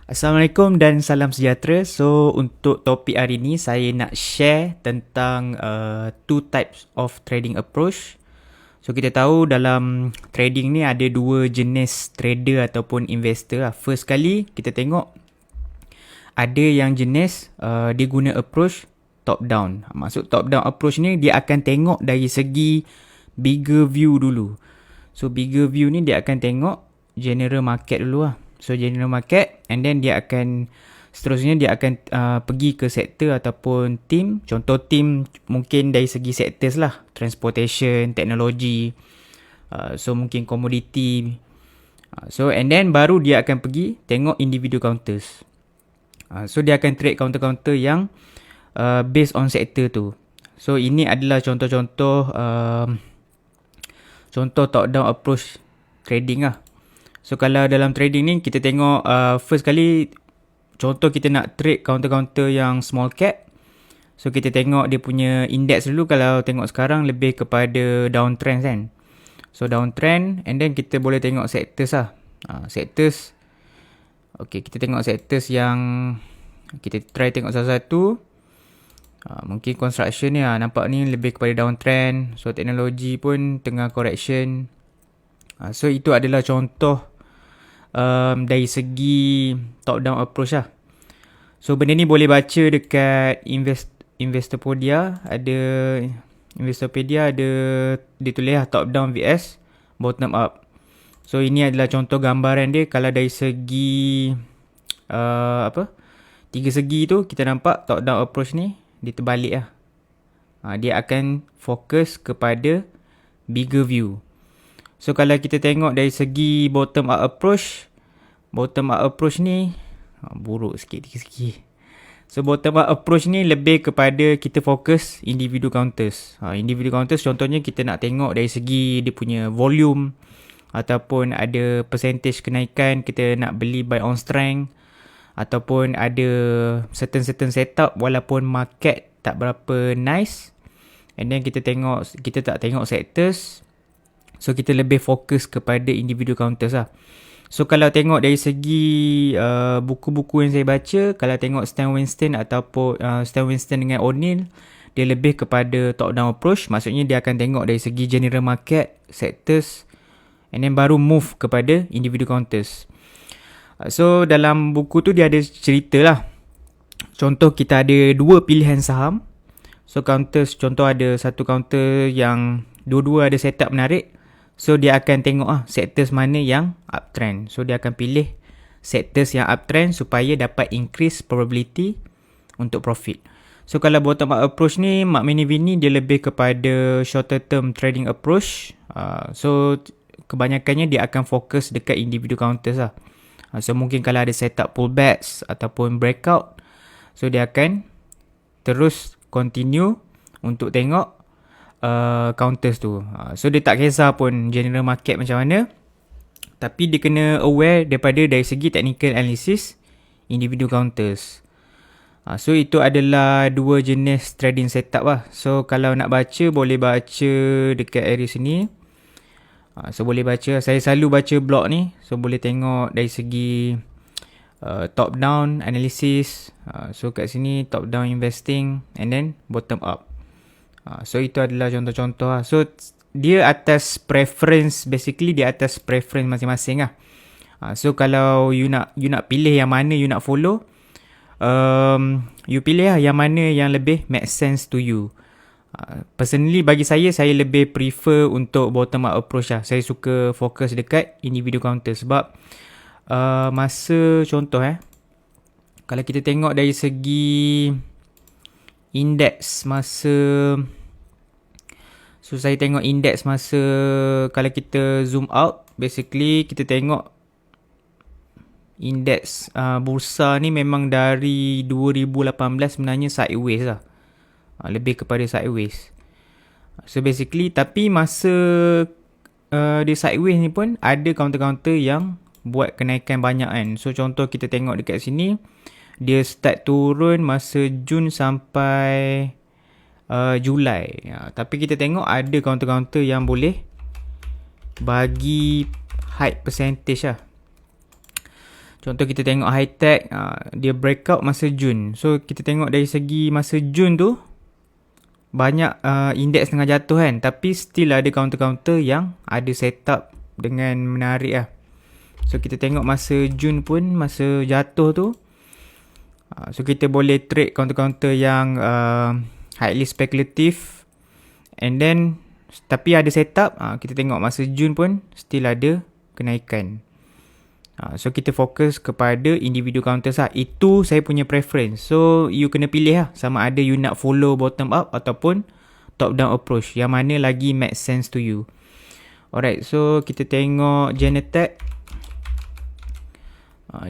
Assalamualaikum dan salam sejahtera. So, untuk topik hari ni saya nak share tentang two types of trading approach. So, kita tahu dalam trading ni ada dua jenis trader ataupun investor lah. First kali kita tengok ada yang jenis dia guna approach top down. Maksud top down approach ni dia akan tengok dari segi bigger view dulu. So, bigger view ni dia akan tengok general market dulu lah. So general market, and then dia akan seterusnya dia akan pergi ke sektor ataupun team. Contoh team mungkin dari segi sectors lah, transportation, teknologi, so mungkin commodity. So and then baru dia akan pergi tengok individual counters. So dia akan trade counter-counter yang based on sector tu. So ini adalah contoh-contoh contoh top down approach trading lah. So kalau dalam trading ni kita tengok first kali contoh kita nak trade counter-counter yang small cap. So kita tengok dia punya index dulu. Kalau tengok sekarang lebih kepada downtrend kan. So downtrend, and then kita boleh tengok sectors lah. Sectors. Okay, kita tengok sectors yang kita try tengok satu-satu. Mungkin construction ni nampak ni lebih kepada downtrend. So teknologi pun tengah correction. So itu adalah contoh dari segi top down approach lah. So benda ni boleh baca dekat Investopedia. Investopedia ada ditulis lah top down vs bottom up. So ini adalah contoh gambaran dia. Kalau dari segi tiga segi tu kita nampak top down approach ni dia terbalik lah. Dia akan fokus kepada bigger view. So kalau kita tengok dari segi bottom up approach ni buruk sikit tiga segi. So bottom up approach ni lebih kepada kita fokus individual counters. Individual counters contohnya kita nak tengok dari segi dia punya volume ataupun ada percentage kenaikan, kita nak beli buy on strength, ataupun ada certain setup walaupun market tak berapa nice, and then kita tak tengok sectors. So kita lebih fokus kepada individual counters lah. So kalau tengok dari segi buku-buku yang saya baca, kalau tengok Stan Winston ataupun Stan Winston dengan O'Neill, dia lebih kepada top down approach. Maksudnya dia akan tengok dari segi general market, sectors, and then baru move kepada individual counters. So dalam buku tu dia ada cerita lah. Contoh kita ada dua pilihan saham. So counters, contoh ada satu counter yang dua-dua ada setup menarik. So dia akan tengok sectors mana yang uptrend. So dia akan pilih sectors yang uptrend supaya dapat increase probability untuk profit. So kalau bottom up approach ni, Mark Minervini dia lebih kepada shorter term trading approach. So kebanyakannya dia akan fokus dekat individual counters lah. So mungkin kalau ada setup pullbacks ataupun breakout, so dia akan terus continue untuk tengok counters tu. So dia tak kisah pun general market macam mana, tapi dia kena aware daripada dari segi technical analysis individual counters. So itu adalah dua jenis trading setup lah. So kalau nak baca, boleh baca dekat area sini. So boleh baca, saya selalu baca blog ni. So boleh tengok dari segi top down analysis. So kat sini top down investing, and then bottom up. So itu adalah contoh-contoh lah. So dia atas preference, basically dia atas preference masing-masing lah. So kalau you nak pilih yang mana you nak follow, you pilih lah yang mana yang lebih make sense to you. Personally bagi saya lebih prefer untuk bottom up approach lah. Saya suka fokus dekat individual counter sebab masa contoh kalau kita tengok dari segi indeks masa, so saya tengok indeks masa, kalau kita zoom out, basically kita tengok indeks bursa ni memang dari 2018 sebenarnya sideways lah. Lebih kepada sideways. So basically, tapi masa dia sideways ni pun ada counter-counter yang buat kenaikan banyak kan. So contoh kita tengok dekat sini, dia start turun masa Jun sampai Julai. Tapi kita tengok ada counter-counter yang boleh bagi high percentage lah. Contoh kita tengok high tech, dia breakout masa Jun. So kita tengok dari segi masa Jun tu banyak indeks tengah jatuh kan, tapi still ada counter-counter yang ada setup dengan menarik lah. So kita tengok masa Jun pun, masa jatuh tu, so kita boleh trade counter-counter yang highly speculative, and then tapi ada setup. Kita tengok masa Jun pun still ada kenaikan. So kita fokus kepada individu counters lah. Itu saya punya preference. So you kena pilih lah, sama ada you nak follow bottom up ataupun top down approach, yang mana lagi make sense to you. Alright, so kita tengok Genetech.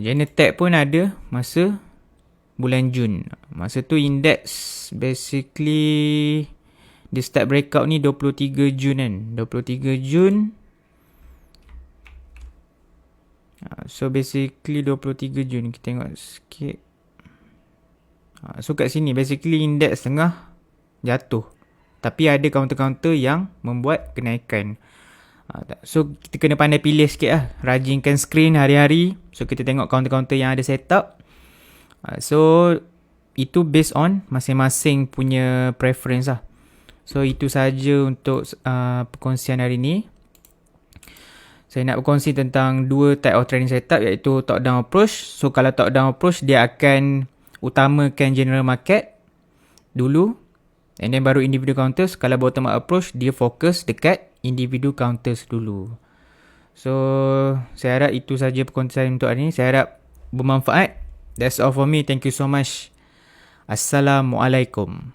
Genetech pun ada masa bulan Jun. Masa tu indeks basically dia start breakout ni 23 Jun kan. 23 Jun. So basically 23 Jun kita tengok sikit. So kat sini basically indeks tengah jatuh, tapi ada counter-counter yang membuat kenaikan. So kita kena pandai pilih sikit lah, rajinkan screen hari-hari. So kita tengok counter-counter yang ada setup. So itu based on masing-masing punya preference lah. So itu saja untuk perkongsian hari ni. Saya nak berkongsi tentang dua type of trading setup, iaitu top down approach. So kalau top down approach, dia akan utamakan general market dulu, and then baru individu counters. Kalau bottom up approach, dia fokus dekat individu counters dulu. So saya harap itu saja perkongsian untuk hari ini. Saya harap bermanfaat. That's all for me. Thank you so much. Assalamualaikum.